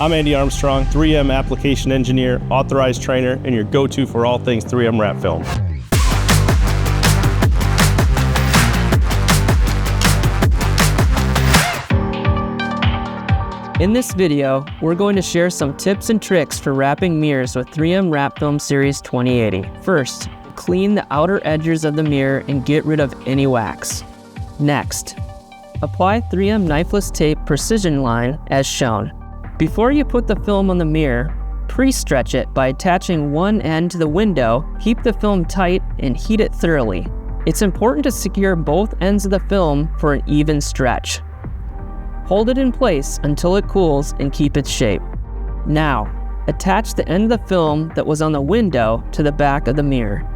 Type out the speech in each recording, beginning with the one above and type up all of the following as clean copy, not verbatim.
I'm Andy Armstrong, 3M application engineer, authorized trainer, and your go-to for all things 3M wrap film. In this video, we're going to share some tips and tricks for wrapping mirrors with 3M Wrap Film Series 2080. First, clean the outer edges of the mirror and get rid of any wax. Next, apply 3M Knifeless Tape Precision Line as shown. Before you put the film on the mirror, pre-stretch it by attaching one end to the window, keep the film tight, and heat it thoroughly. It's important to secure both ends of the film for an even stretch. Hold it in place until it cools and keep its shape. Now, attach the end of the film that was on the window to the back of the mirror.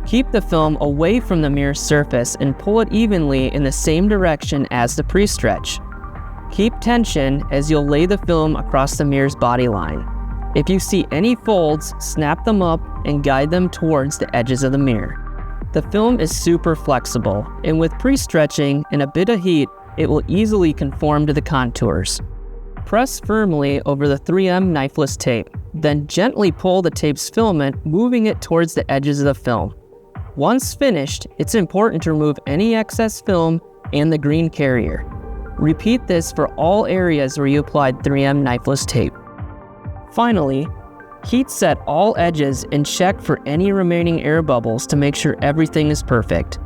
Keep the film away from the mirror surface and pull it evenly in the same direction as the pre-stretch. Keep tension as you'll lay the film across the mirror's body line. If you see any folds, snap them up and guide them towards the edges of the mirror. The film is super flexible, and with pre-stretching and a bit of heat, it will easily conform to the contours. Press firmly over the 3M Knifeless Tape, then gently pull the tape's filament, moving it towards the edges of the film. Once finished, it's important to remove any excess film and the green carrier. Repeat this for all areas where you applied 3M Knifeless Tape. Finally, heat set all edges and check for any remaining air bubbles to make sure everything is perfect.